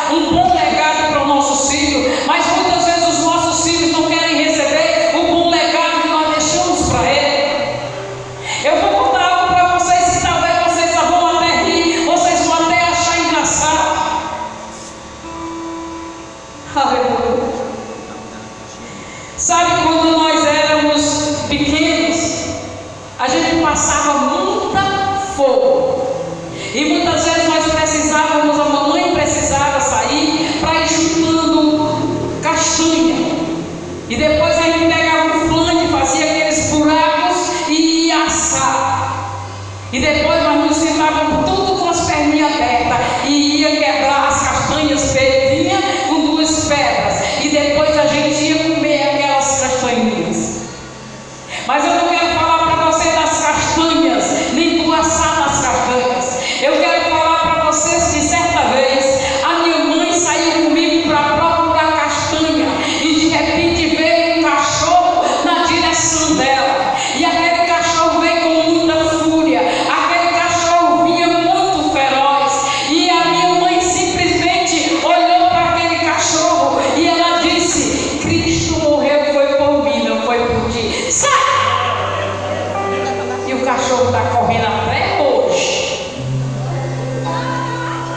deixar um bom legado para os nossos filhos, mas muitas vezes os nossos filhos não querem receber o bom legado que nós deixamos para eles. Eu vou contar algo para vocês que talvez vocês só vão até rir, vocês vão até achar engraçado. Aleluia. Sabe, quando nós éramos pequenos, a gente passava muita fome. E muitas vezes nós precisávamos, a mamãe precisava sair para ir juntando castanha. E depois a gente pegava um flange, fazia aqueles buracos e ia assar. E depois nós nos sentávamos tudo com as perninhas abertas e ia quebrar as castanhas verdinhas com 2 pedras. E depois a gente ia comer aquelas castanhinhas. Mas eu não quero falar para você das castanhas, nem do assar das castanhas. Eu quero falar para vocês que certa vez a minha mãe saiu comigo para procurar castanha e de repente veio um cachorro na direção dela. E aquele cachorro veio com muita fúria, aquele cachorro vinha muito feroz. E a minha mãe simplesmente olhou para aquele cachorro e ela disse: Cristo morreu, foi por mim, não foi por ti. Sai! E o cachorro está correndo até hoje.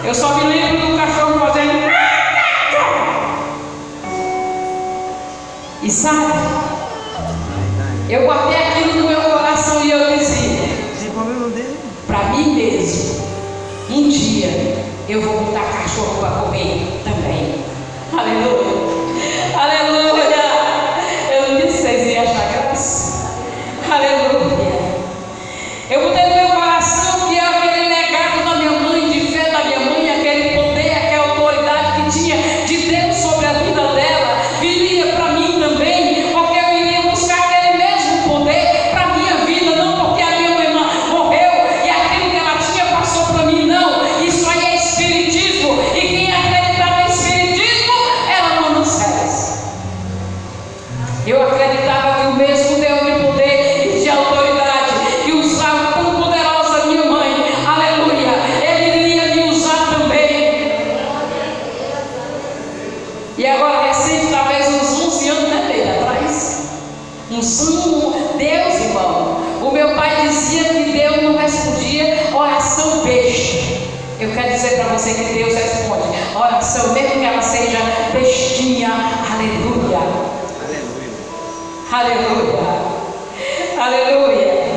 Eu só me lembro do cachorro fazendo. E sabe, eu guardei aquilo no meu coração e eu dizia para mim mesmo: um dia eu vou botar cachorro para comer também. Aleluia, aleluia. Eu não disse que vocês iam achar graça. Aleluia. Eu botei no meu coração que é aquele legado da minha mãe, de fé da minha mãe, aquele poder, aquela autoridade que tinha de Deus sobre a vida dela, viria para mim também, porque eu iria buscar aquele mesmo poder para a minha vida, não porque a minha mãe morreu e aquilo que ela tinha passou para mim, não. Isso aí é espiritismo, e quem acreditava em espiritismo era Manassés. Eu acreditava que o mesmo Deus de poder e de autoridade que usava tão poderosa a minha mãe, aleluia, Ele iria me usar também. E agora, recente, talvez uns 11 anos, né, Pedro, atrás, Deus, irmão, o meu pai dizia que Deus não respondia oração besta. Eu quero dizer para você que Deus responde oração, mesmo que ela seja bestinha. Aleluia, aleluia, aleluia.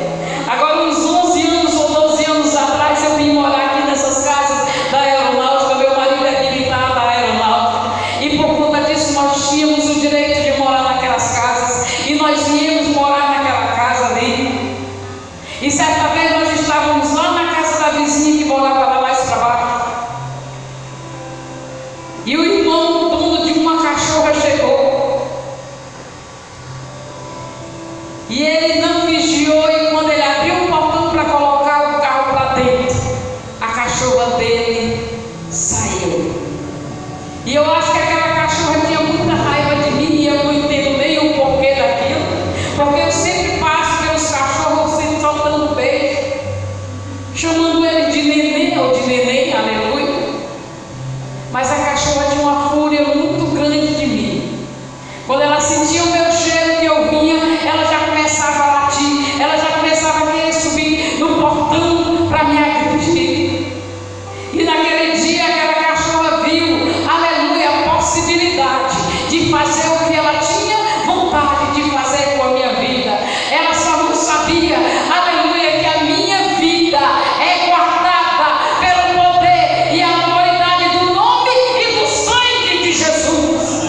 Agora, uns 11 anos ou 12 anos atrás, eu vim morar aqui nessas casas da aeronáutica. Meu marido é militar da aeronáutica, e por conta disso nós tínhamos o direito de morar naquelas casas, e nós viemos morar naquela casa ali. E certa vez nós estávamos lá na casa da vizinha que morava lá mais para baixo, e o irmão, dono de uma cachorra, chegou. E ele não vigiou, e quando ele abriu o portão para colocar o carro para dentro, a cachorra dele saiu. E eu acho que aquela cachorra tinha muita raiva de mim, e eu não entendo nem o porquê daquilo, porque eu sempre passo pelos cachorros sempre soltando beijo, chamando ele de neném ou de neném, aleluia. Mas a cachorra tinha uma fúria muito grande de mim. Quando ela sentia o meu cheiro que eu vinha, ela já começava a latir, ela já começava a querer subir no portão para me agredir. E naquele dia aquela cachorra viu, aleluia, a possibilidade de fazer o que ela tinha vontade de fazer com a minha vida. Ela só não sabia, aleluia, que a minha vida é guardada pelo poder e a autoridade do nome e do sangue de Jesus.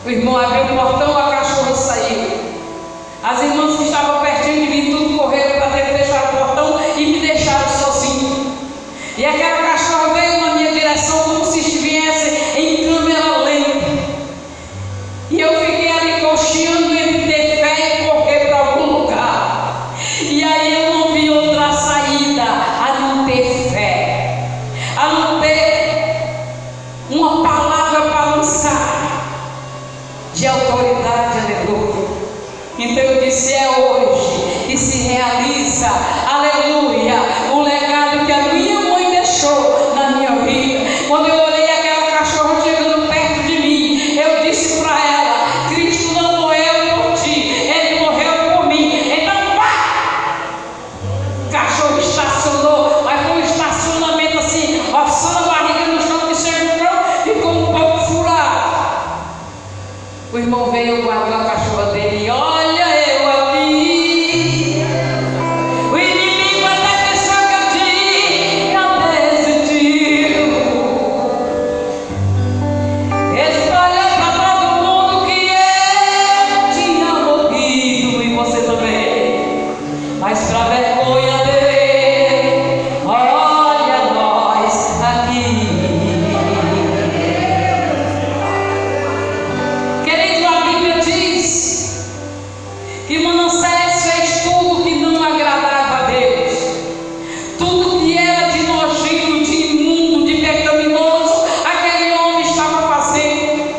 O irmão abriu o portão, a cachorra saiu. As irmãs que estavam pertinho de mim tudo correram para ter que fechar o portão e me deixaram sozinho. E aquela cachorra veio na minha direção como se estivesse em câmera lenta. E eu fiquei ali cocheando entre ter fé e correr para algum lugar. E aí eu não vi outra saída a não ter fé, a não ter uma palavra para lançar de autoridade, aleluia. Então eu disse: é hoje que se realiza, aleluia, o legado que a minha mãe deixou na minha Quando eu olhei aquela cachorra chegando perto de mim, eu disse para ela: Cristo não morreu por ti, Ele morreu por mim. Então vai! O cachorro estacionou, mas foi um estacionamento assim, roçando a barriga no chão, que chegou, ficou um pouco furado. O irmão veio, guardou a cachorra dele e olha eu ali. O inimigo até pensou que eu tinha desistido. Espalhou para todo mundo que eu tinha morrido, e você também. Mas para vergonha dele, olha nós aqui. Querido, a Bíblia diz que Manassés fez tudo que não agradava a Deus, tudo que era de nojento, de imundo, de pecaminoso, aquele homem estava fazendo.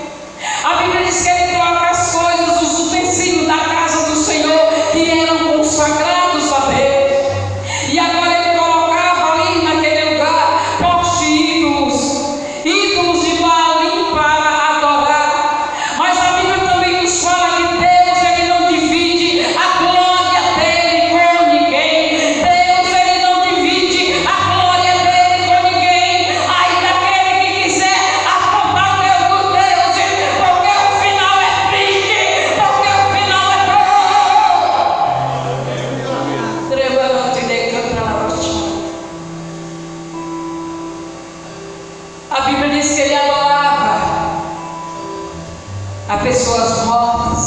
A Bíblia diz que ele troca as coisas, os utensílios da casa do Senhor que eram consagrados a Deus, e agora ele colocava ali naquele lugar ídolos de Baalim para adorar. Mas a Bíblia também nos fala que Deus, Ele não divide a glória dele com ninguém. Deus, Ele não divide a glória dele com ninguém. Aí daquele que quiser apontar o erro do Deus, porque o final é triste, porque o final é bom. Tremante de cantar. A Bíblia diz que ele adorava a pessoas mortas.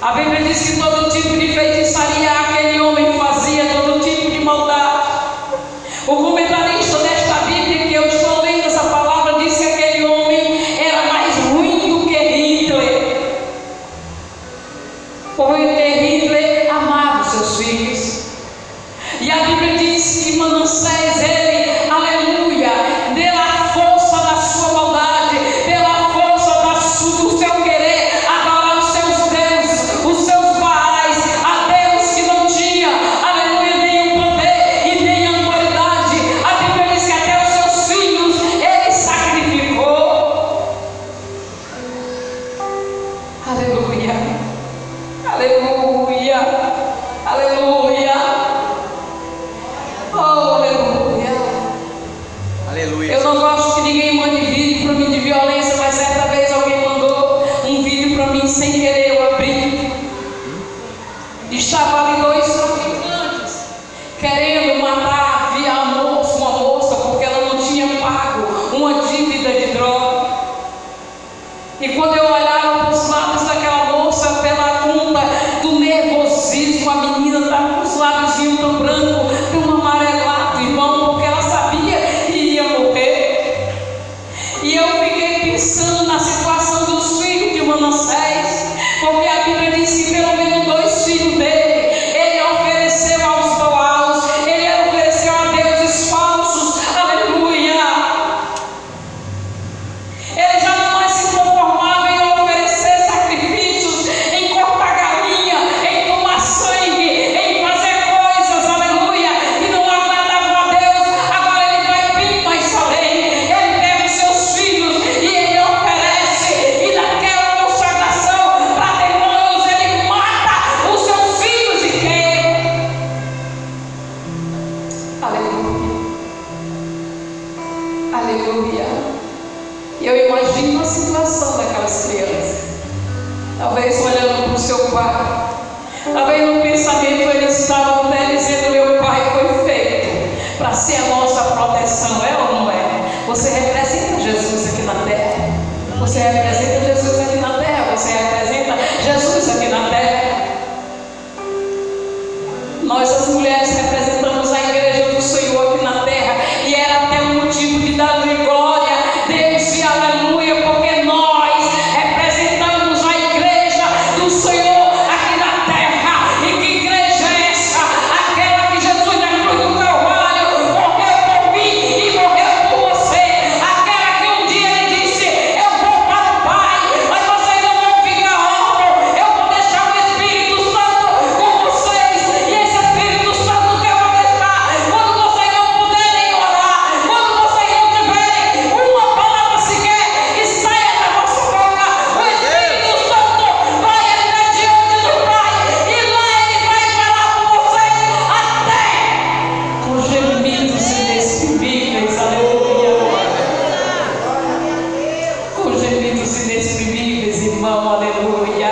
A Bíblia diz que todo tipo de feitiçaria aquele homem fazia, todo tipo de maldade. O comentarista desta Bíblia que eu estou lendo essa palavra diz que aquele homem era mais ruim do que Hitler. Porque Hitler amava os seus filhos. E a Bíblia diz que Manassés, ele, aleluia, pela força da sua maldade, pela força do seu querer adorar os seus deuses, os seus baais, a Deus que não tinha, aleluia, nenhum poder e nem autoridade. A Bíblia diz que até os seus filhos ele sacrificou. Aleluia, aleluia, aleluia. Oh, aleluia. Aleluia. Eu não gosto que ninguém mande vídeo para mim de violência, mas certa vez alguém mandou um vídeo para mim sem querer, eu abri. Estava ali dois traficantes querendo matar uma moça porque ela não tinha pago uma dívida de droga. E quando eu olhava para os lábios daquela moça, pela conta do nervosismo, a menina estava com os lábios tão brancos, tão amarelado, irmão, porque ela sabia que ia morrer. E eu fiquei pensando na situação dos filhos de Manassés, porque a Bíblia diz que pelo menos 2 filhos dele, ele ofereceu aos Baals, ele ofereceu a deuses falsos, aleluia. Ele já não mais se conformava em oferecer sacrifícios, em cortar galinha, em tomar sangue, em fazer coisas, aleluia, que não agradavam a Deus. Agora ele vai bem mais além. Ele pega os seus filhos e ele oferece, e naquela consagração para demônios ele mata os seus filhos e queima. Aleluia, aleluia. E eu imagino a situação daquelas crianças, talvez olhando para o seu pai, talvez no pensamento eles estavam até dizendo: meu pai foi feito para ser a nossa proteção, é ou não é? Você representa Jesus aqui na terra, você representa Jesus aqui na terra, você representa Jesus aqui na terra. Nós, as mulheres, representamos a igreja do Senhor aqui na terra, e era até um motivo de dar glória a Deus e aleluia, porque nós representamos a igreja do Senhor aqui na terra. E que igreja é essa? Aquela que Jesus na cruz do Calvário morreu por mim e morreu por você. Aquela que um dia ele disse: eu vou para o Pai, mas vocês não vão ficar órfãos, eu vou deixar o Espírito Santo com vocês, e esse Espírito Santo que eu vou deixar dos inexprimíveis, irmão, aleluia,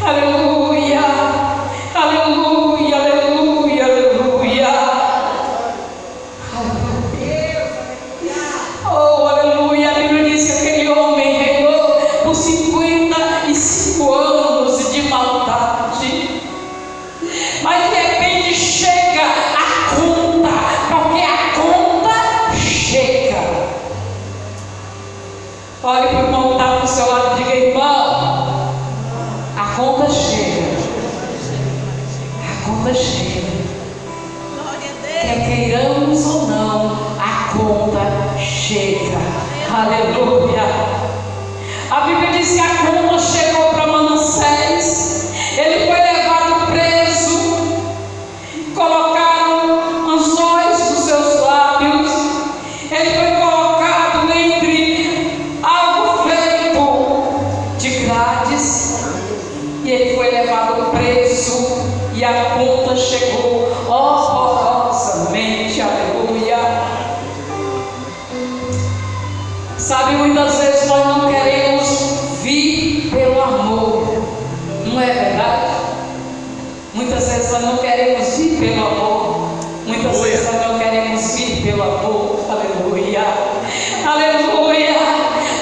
aleluia, aleluia, aleluia, aleluia, oh, aleluia. A Bíblia diz que aquele homem reinou por 55 anos de maldade, mas de repente chega a conta, porque a conta chega. Olhe para o irmão que está do seu lado e diga: irmão, a conta chega. A conta chega. Quer queiramos ou não, a conta chega. Aleluia. A Bíblia diz que a conta chegou para Manassés. Ele foi levado preso, colocaram anzóis nos seus lábios. Ele foi colocado entre algo feito de grades, e ele foi levado preso, e a conta chegou horrorosamente. Aleluia. Sabe, muitas vezes nós não queremos vir pelo amor, não é verdade? Muitas vezes nós não queremos vir pelo amor, muitas vezes nós não queremos vir pelo amor. Aleluia, aleluia.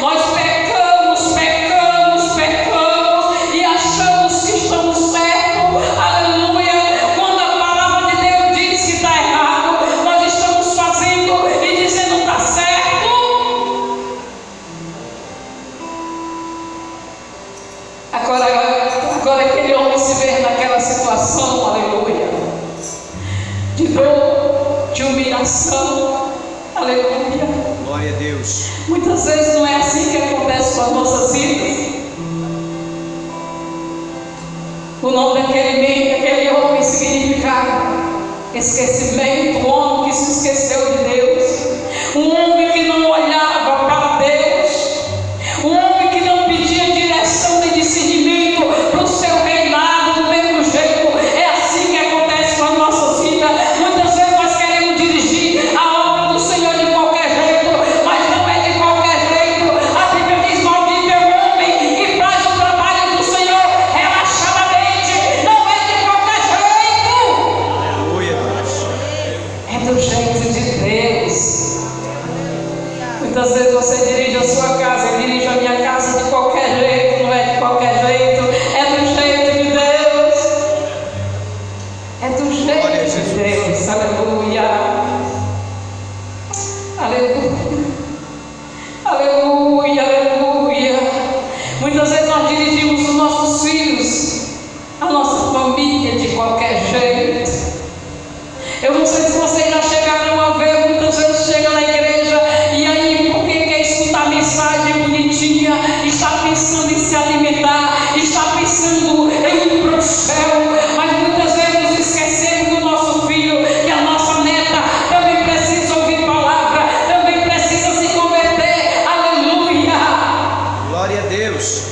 Nós pecamos, pecamos, pecamos e achamos que estamos certos. Aleluia. Quando a palavra de Deus diz que está errado, nós estamos fazendo e dizendo está certo. Agora aquele homem se vê naquela situação, aleluia, de dor, de humilhação, aleluia. Glória a Deus. Muitas vezes não é assim que acontece com as nossas vidas. O nome daquele homem significava esquecimento, um homem que se esqueceu de Deus, um homem que não olhava para Deus, um homem que não pedia direção nem discernimento para o seu reinado do mesmo jeito. É assim que acontece com as nossas vidas. Muitas vezes nós queremos dirigir a obra do Senhor de qualquer jeito, mas não é de qualquer jeito. A Bíblia diz: maldito é o homem que faz o trabalho do Senhor relaxadamente. Não é de qualquer jeito. Aleluia, Deus. É do jeito de Deus. Muitas vezes você dirige a sua casa, eu dirijo a minha casa de qualquer jeito, não é de qualquer jeito, é do jeito de Deus. É do jeito de Deus. Aleluia. Aleluia. Aleluia, aleluia. Muitas vezes nós dirigimos os nossos filhos, a nossa família de qualquer jeito. Eu não sei se vocês já chegaram a ver, muitas vezes chega na igreja e aí, porque quer escutar mensagem bonitinha, está pensando em se alimentar, está pensando em ir para o céu, mas muitas vezes nos esquecemos do nosso filho, que a nossa neta também precisa ouvir palavra, também precisa se converter. Aleluia. Glória a Deus.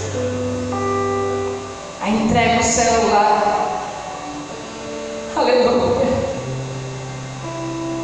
Aí entrega o celular. Aleluia.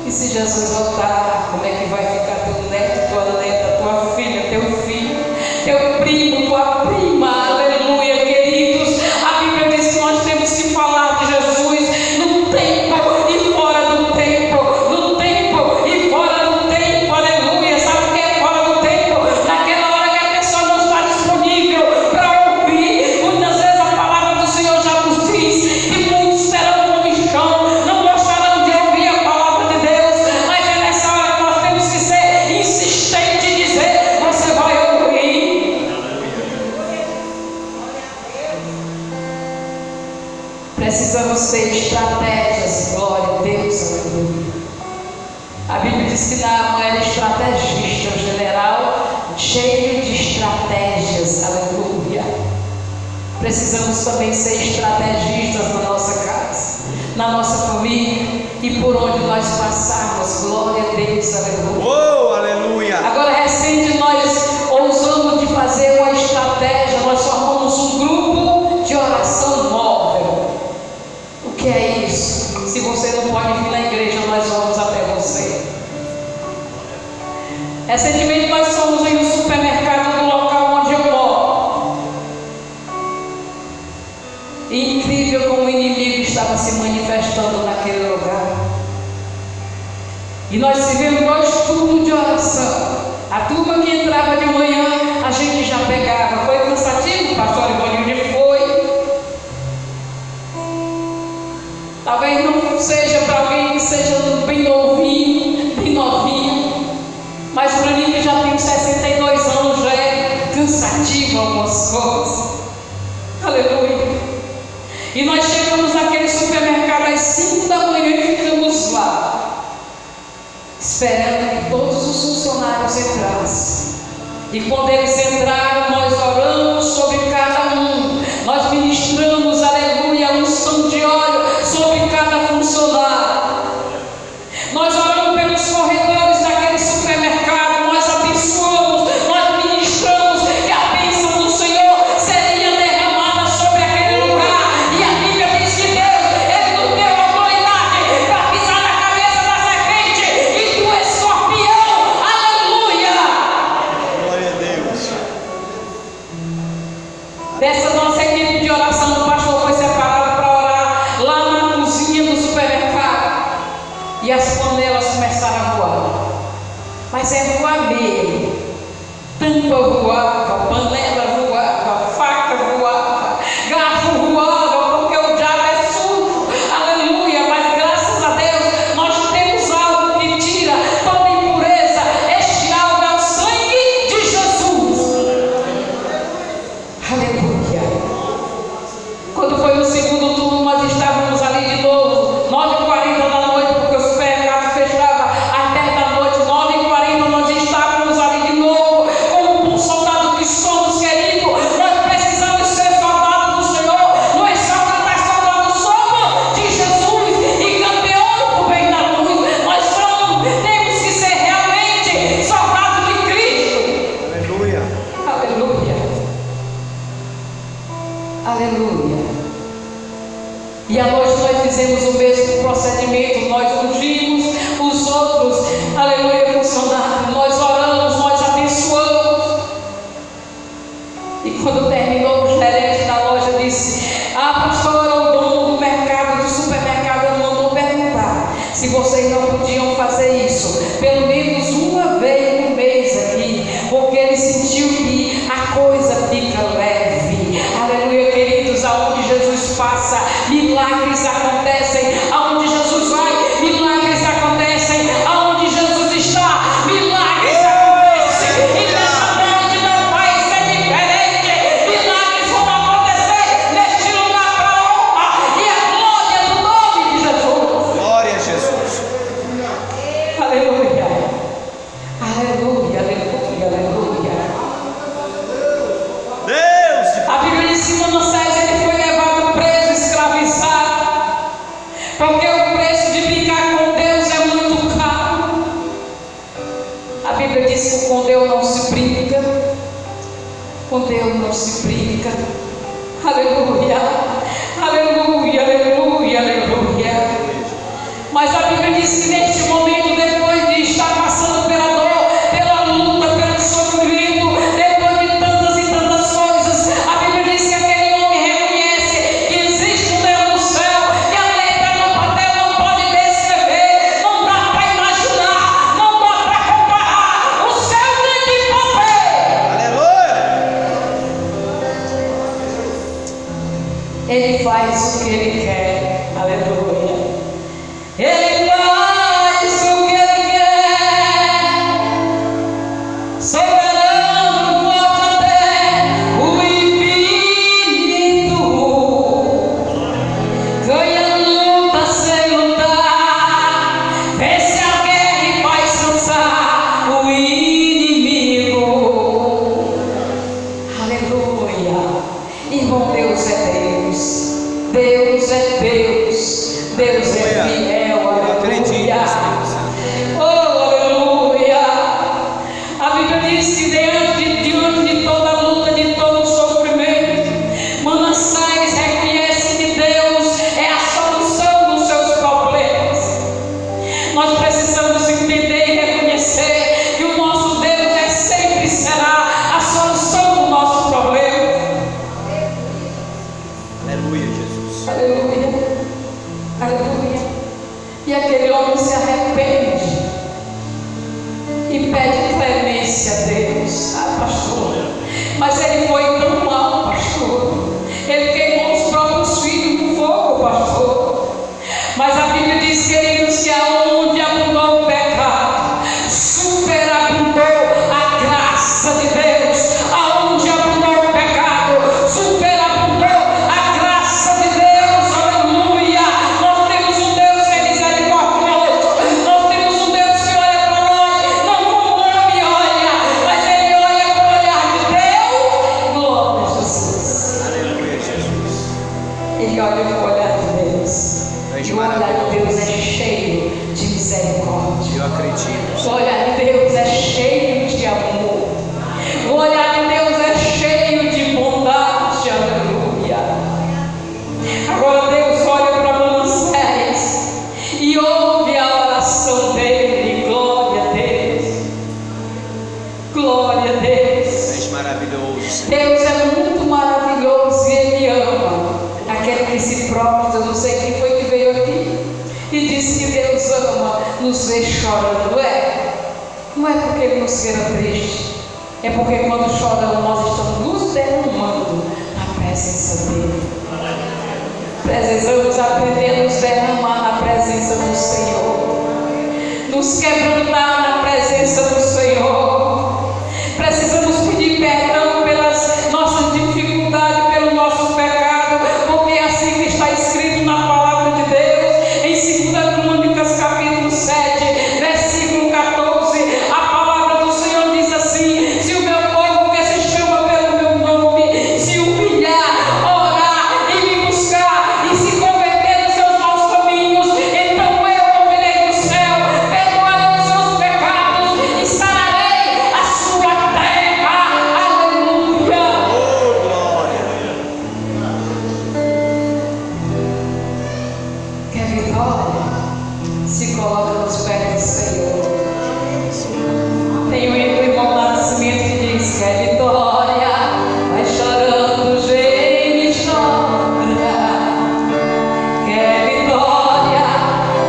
E se Jesus voltar, como é que vai ficar teu neto, tua neta, tua filha, teu filho, teu primo, tua prima? Aleluia, queridos. A Bíblia diz que nós temos que falar de Jesus no tempo e fora do tempo, no tempo e fora do tempo. Aleluia. Sabe o que é fora do tempo? Naquela hora que a pessoa não está disponível para ouvir. Muitas vezes a palavra do Senhor já nos diz que muitos terão comichão, não gostarão de ouvir a palavra de Deus. Mas é nessa hora que nós temos que ser insistentes e dizer: você vai ouvir. Precisamos ter estratégias. Glória a Deus. Aleluia. A Bíblia diz que Naamã era estrategista, um general cheio de estratégias. Aleluia. Precisamos também ser estrategistas na nossa casa, na nossa família e por onde nós passarmos. Glória a Deus. Aleluia. Oh, aleluia. Agora, recente nós ousamos de fazer uma estratégia. Nós formamos um grupo de oração móvel. O que é isso? Se você não pode vir na igreja, nós vamos até você. Recentemente nós fomos em um supermercado do local onde se manifestando naquele lugar. E nós tivemos 2 turnos de oração. A turma que entrava de manhã, a gente já pegava. Foi cansativo, o pastor Ivanildo foi. Talvez não seja para alguém que seja bem novinho, mas para mim que já tenho 62 anos, já é cansativo algumas coisas. Aleluia. E nós chegamos naquele supermercado às 5 da manhã e ficamos lá, esperando que todos os funcionários entrassem. E quando eles entraram, nós oramos sobre cada um. Nós ministramos, aleluia, unção de óleo sobre cada funcionário. Nós oramos pelos corredores daquele supermercado. Nós abençoamos, nós ministramos que a bênção do Senhor seria derramada sobre aquele lugar. E a Bíblia diz que Deus, Ele nos deu autoridade para pisar na cabeça da serpente e do escorpião. Aleluia! Glória a Deus. Dessa nossa equipe de oração, o pastor foi separado para orar lá na cozinha do supermercado. E as panelas começaram a voar. Mas é voar mesmo. Tampa voava, panela voava, faca voava, garfo voava, porque o diabo é sujo. Aleluia! Mas graças a Deus, nós temos algo que tira toda impureza. Este algo é o sangue de Jesus. Aleluia! Quando foi no segundo turno, nós estávamos ali de novo, 9h40 da noite, porque o supermercado fechava às 10 da noite. 9h40 nós estávamos ali de novo, como um soldado que somos, querido. Nós precisamos ser soldados do Senhor. Não é só cantar soldado, somos de Jesus e campeão do bem da luz. Nós temos que ser realmente soldados de Cristo. Aleluia. Aleluia. Aleluia. E à noite nós fizemos o mesmo procedimento. Nós ungimos os outros, aleluia, funcionários. Nós oramos, nós abençoamos. E quando terminou, o gerente da loja disse: pastora, o dono do mercado, do supermercado, mandou perguntar se vocês não podiam fazer isso pelo menos uma vez no mês aqui, porque ele sentiu que a coisa fica leve. Aleluia, queridos. Aonde Jesus passa, milagres acontecem. Aonde Jesus vai, milagres acontecem. Aonde Jesus está, milagres acontecem. E nessa noite não vai ser diferente. Milagres vão acontecer neste lugar para a honra e a glória do nome de Jesus. Glória a Jesus. Aleluia. Aleluia, aleluia, aleluia. Deus. A Bíblia diz que Manassés ele foi levado preso, escravizado, porque o preço de brincar com Deus é muito caro. A Bíblia diz que com Deus não se brinca, com Deus não se brinca. Aleluia, aleluia, aleluia, aleluia. Mas a Bíblia diz que neste momento, depois de estar passando pela dor, pela luta, pelo sofrimento, depois de tantas e tantas coisas, a Bíblia diz que aquele homem reconhece que existe um Deus no céu, que a letra no papel não pode descrever, não dá para imaginar, não dá para comparar o seu grande poder. Aleluia. Ele faz o que Ele quer. Aleluia. Ele faz o que Ele quer. Soberano, forte até o infinito. Ganha luta sem lutar. Vence a guerra e faz cansar o inimigo. Aleluia. Irmão, Deus é Deus. Deus é Deus. Deus é fiel. Eu acredito, Aleluia. Espírito Santo. Oh, aleluia. A Bíblia diz que diante de toda a luta, de todo o sofrimento, Manassés reconhece que Deus é a solução dos seus problemas. Nós precisamos entender e reconhecer que o nosso Deus é sempre será a solução do nosso problema. Aleluia, Jesus. Aleluia. Deus é muito maravilhoso e Ele ama aquele que se prova. Eu não sei quem foi que veio aqui e disse que Deus ama nos ver chorando. Não é porque Ele nos queira triste, é porque quando choramos nós estamos nos derramando na presença dEle. Precisamos aprender a nos derramar na presença do Senhor, nos quebrantar na presença do Senhor. Precisamos pedir perdão pelas nossas dificuldades, pelos nossos pecados, porque assim que está escrito na palavra de Deus, em 2 Crônicas capítulo 7, versículo 14, a palavra do Senhor diz assim: se o meu povo que se chama pelo meu nome se humilhar, orar e me buscar e se converter dos seus maus caminhos, então eu ouvirei do céu, perdoarei os seus pecados e sararei a sua terra. Aleluia! Oh, glória. Quer vitória? Se coloca nos pés do Senhor. Tem um irmão lá do Nascimento que diz: quer vitória? Vai chorando, geme e chora. Quer vitória?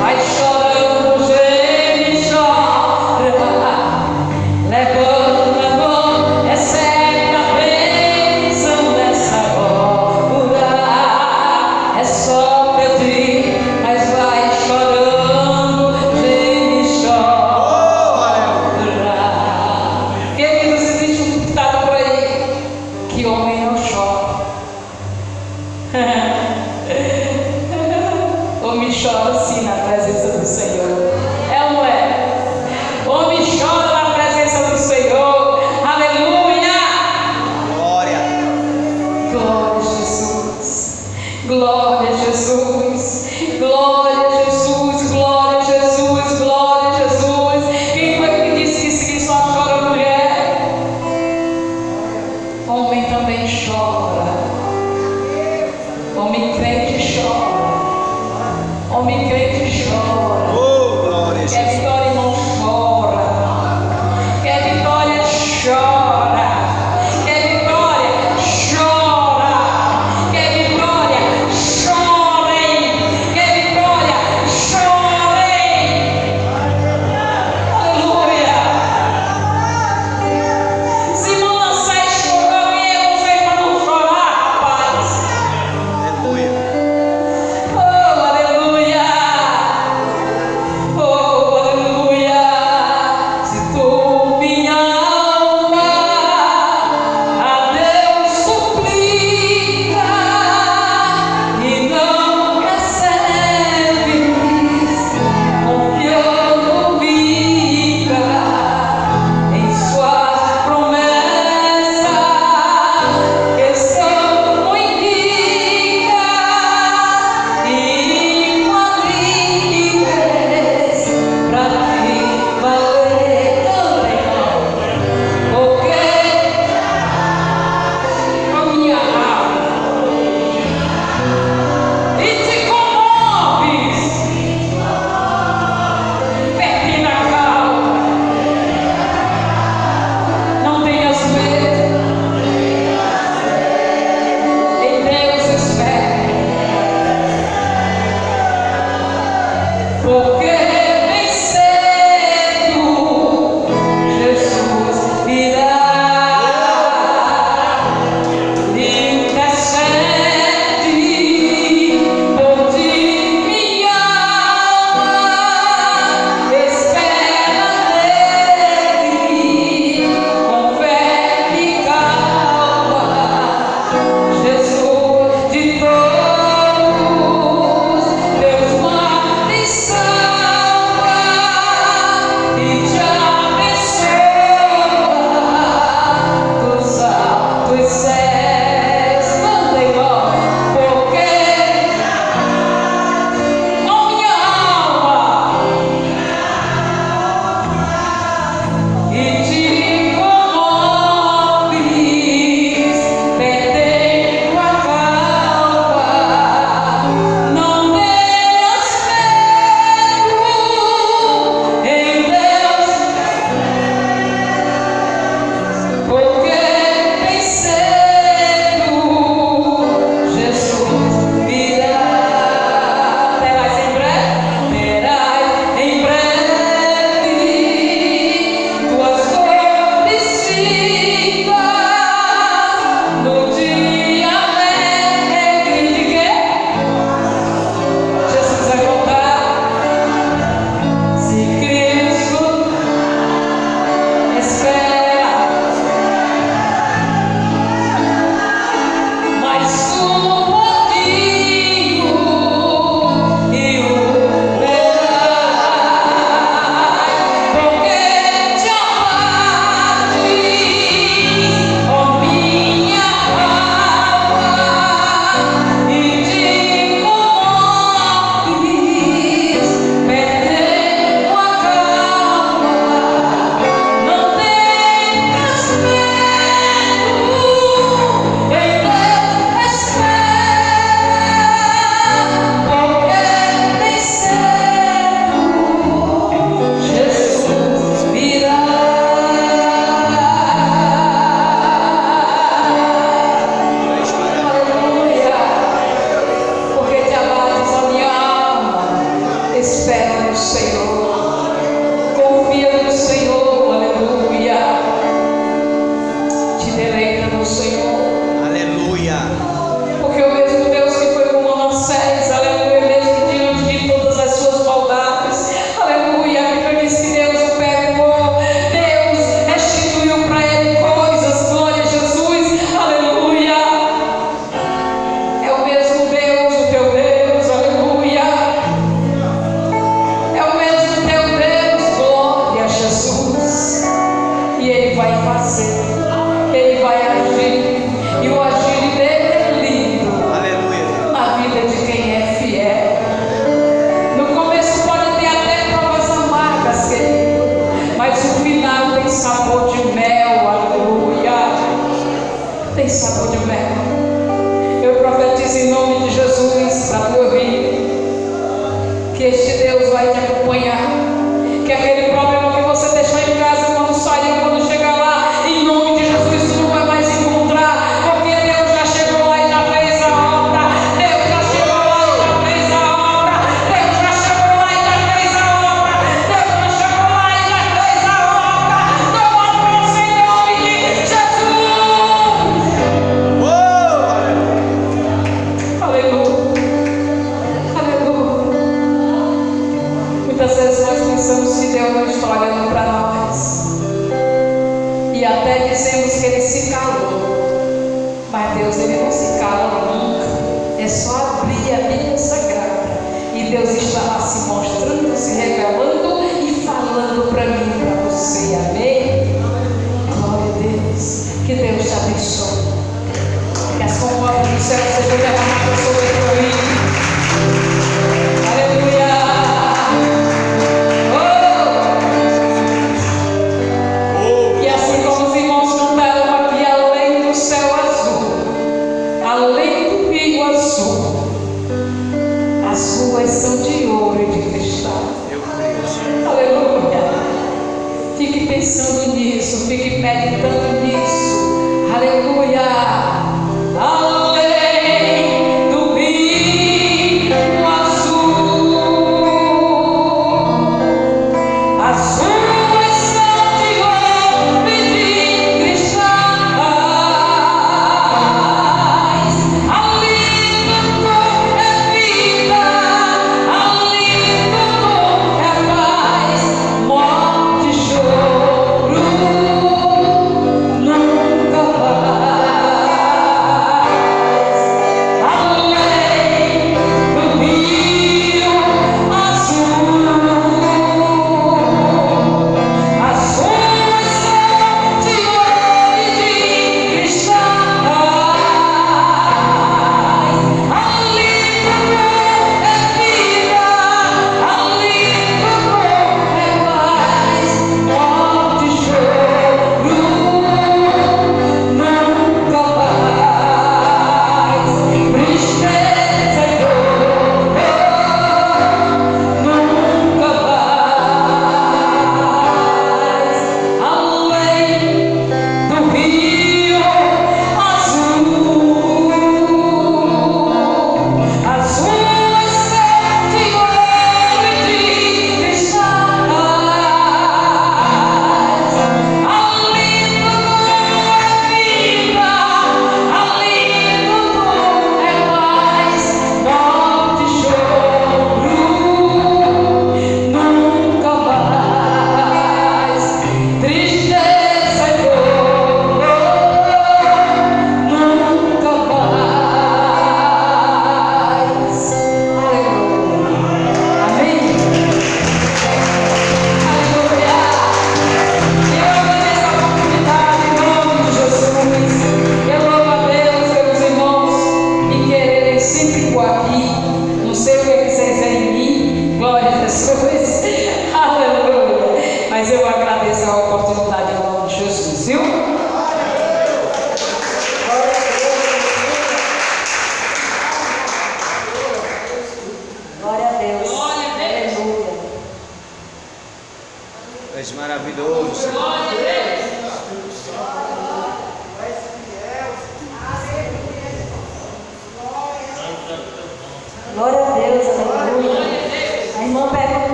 Vai chorando, geme e chora. Levanta a mão, recebe a bênção dessa hora. É só pedir, mas vai chorando, geme e chora. Queridos, existe um ditado por aí: que homem não chora. Homem chora sim na presença do Senhor. É ou não é? Homem chora na presença do Senhor. Aleluia! Glória. Glória a Jesus. Glória a Jesus. Glória a Jesus. Glória a Jesus. Glória a Jesus. Quem foi que disse que só chora mulher? Homem também chora. Homem crente chora. Homem crente chora. Oh, glória, Quer Jesus. vitória, irmão, chora. Quer vitória, chora. Quer vitória, chora. Quer vitória, chorem. Quer vitória, chorem. Aleluia. Simão não sai chorando e eu não sei para não chorar, rapaz. Aleluia. Oh, aleluia. do Senhor. Aleluia. Porque o mesmo Deus que foi com Manassés, aleluia, mesmo diante de todas as suas maldades, aleluia, a Bíblia diz que Deus o perdoou, Deus restituiu para ele coisas, glória a Jesus, aleluia. É o mesmo Deus, o teu Deus, aleluia. É o mesmo teu Deus, glória a Jesus. E Ele vai fazer, Ele vai agir, e o agir dele é lindo. Aleluia. Na vida de quem é fiel. No começo pode ter até provas amargas, querido, mas o final tem sabor de mel, aleluia. Tem sabor de mel. Eu profetizo em nome de Jesus para a tua vida, que este Deus vai te acompanhar, que aquele problema que você deixou em casa, quando sair, quando chegar lá, em nome de Jesus, tu não vai mais encontrar, porque Deus já chegou lá e já fez a obra. Deus já chegou lá e já fez a obra. Deus já chegou lá e já fez a obra. Deus já chegou lá e já fez a obra. Toma a força em nome de Jesus. Aleluia. Aleluia. Muitas vezes nós pensamos que Deus não está olhando para nós, e até dizemos que Ele se calou, mas Deus, Ele não se cala nunca. É só abrir a Bíblia Sagrada e Deus está lá se mostrando, se revelando e falando para mim e para você. Amém? Glória a Deus. Que Deus te abençoe, que as comportas do céu sejam derramadas sobre a tua vida. Aleluia. E assim como os irmãos cantaram aqui, além do céu azul, além do rio azul, as ruas são de ouro e de cristal. Aleluia.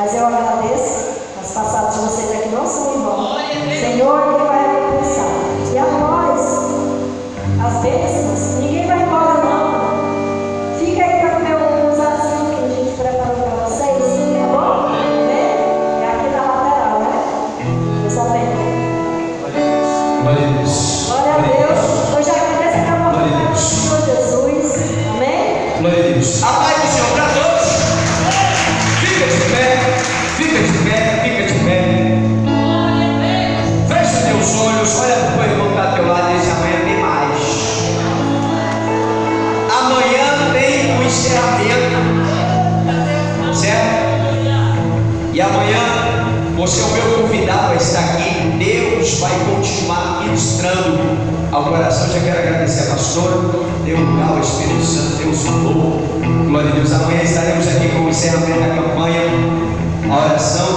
Mas eu agradeço, as passadas de vocês aqui não são em vão. Senhor, Ele vai recompensar. E após as bênçãos, ninguém vai embora não. Fica aí para comer um usazinho que a gente preparou para vocês, tá bom? É aqui na lateral, né? Deus abençoe. Glória a Deus. Glória a Deus. Eu já agradeço a palavra do Senhor Jesus. Amém? Glória a Deus. A paz do Senhor para todos. Fica de pé, fica de pé, fica de pé. Fecha teus olhos, olha para o teu irmão que está ao teu lado e diz: amanhã tem mais. Amanhã tem o encerramento. Certo? E amanhã você é o meu convidado a estar aqui. Deus vai continuar ministrando ao coração. Já quero agradecer a pastora. Deu lugar ao Espírito Santo, Deus falou. Glória a Deus. Amanhã estaremos aqui com o encerramento da campanha, a oração,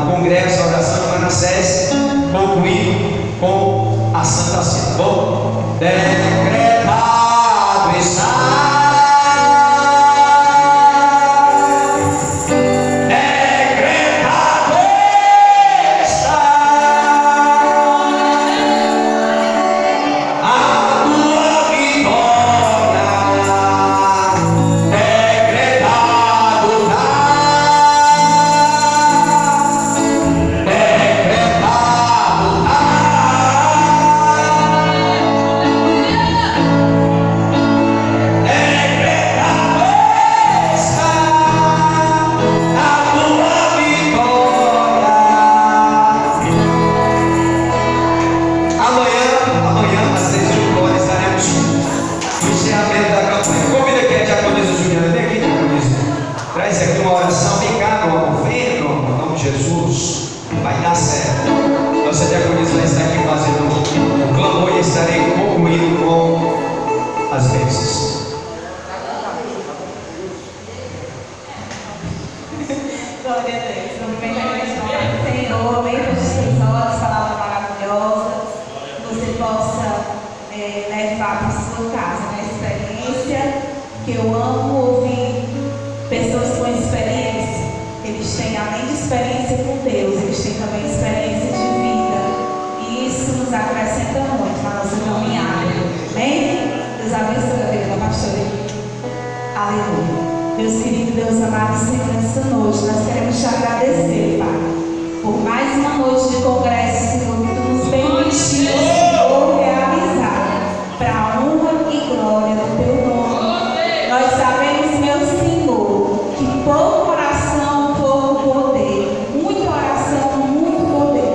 o congresso, a oração de Manassés, concluindo com a Santa Ceia. Bom, decretado está. Deus querido, Deus amado, Senhor, nessa noite nós queremos te agradecer, Pai, por mais uma noite de congresso, Senhor, que Tu nos permitiu, Senhor, realizar para a honra e glória do Teu nome. Nós sabemos, meu Senhor, que pouco oração, pouco poder, muita oração, muito poder,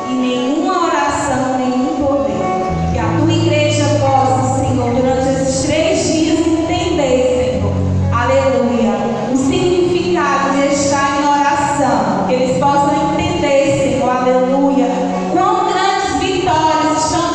e nenhuma oração, nenhum poder. Que a Tua igreja possa, Senhor, durante esses 3 dias entender, Senhor, aleluia, o significado de estar em oração, que eles possam entender, Senhor, aleluia, quão grandes vitórias estão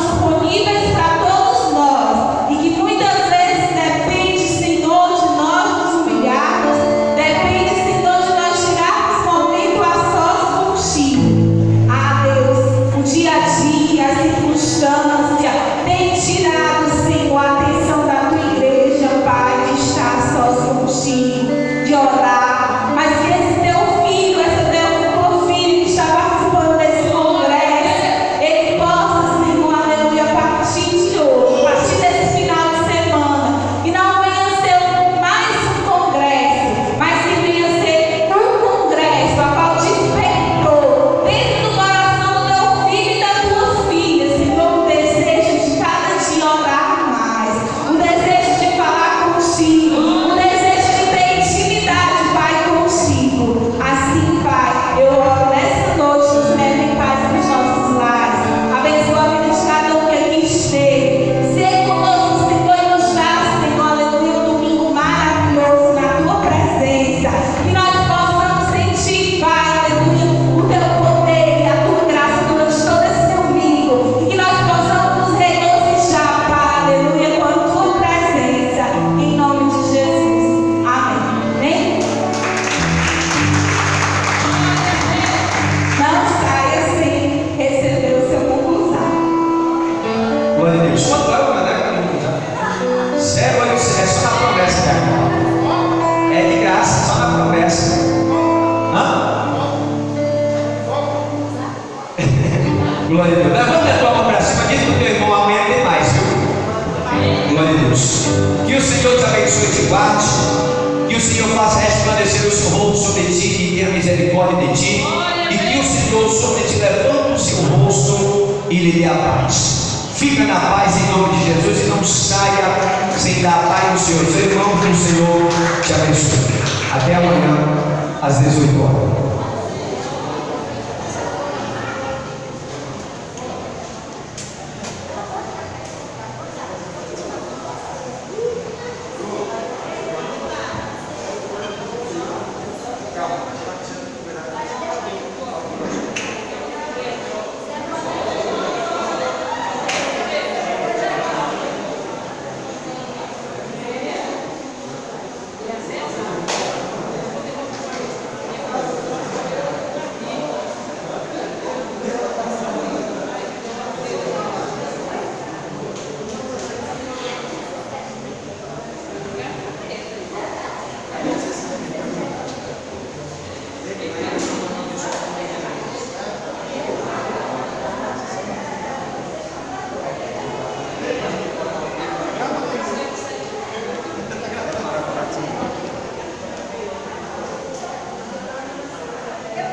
faça resplandecer o seu rosto sobre ti e tenha misericórdia de ti, e que o Senhor sobre ti levante o seu rosto e lhe dê a paz. Fica na paz em nome de Jesus e não saia sem dar a paz no Senhor. Seu irmão, que o Senhor te abençoe. Até amanhã, às 18 horas.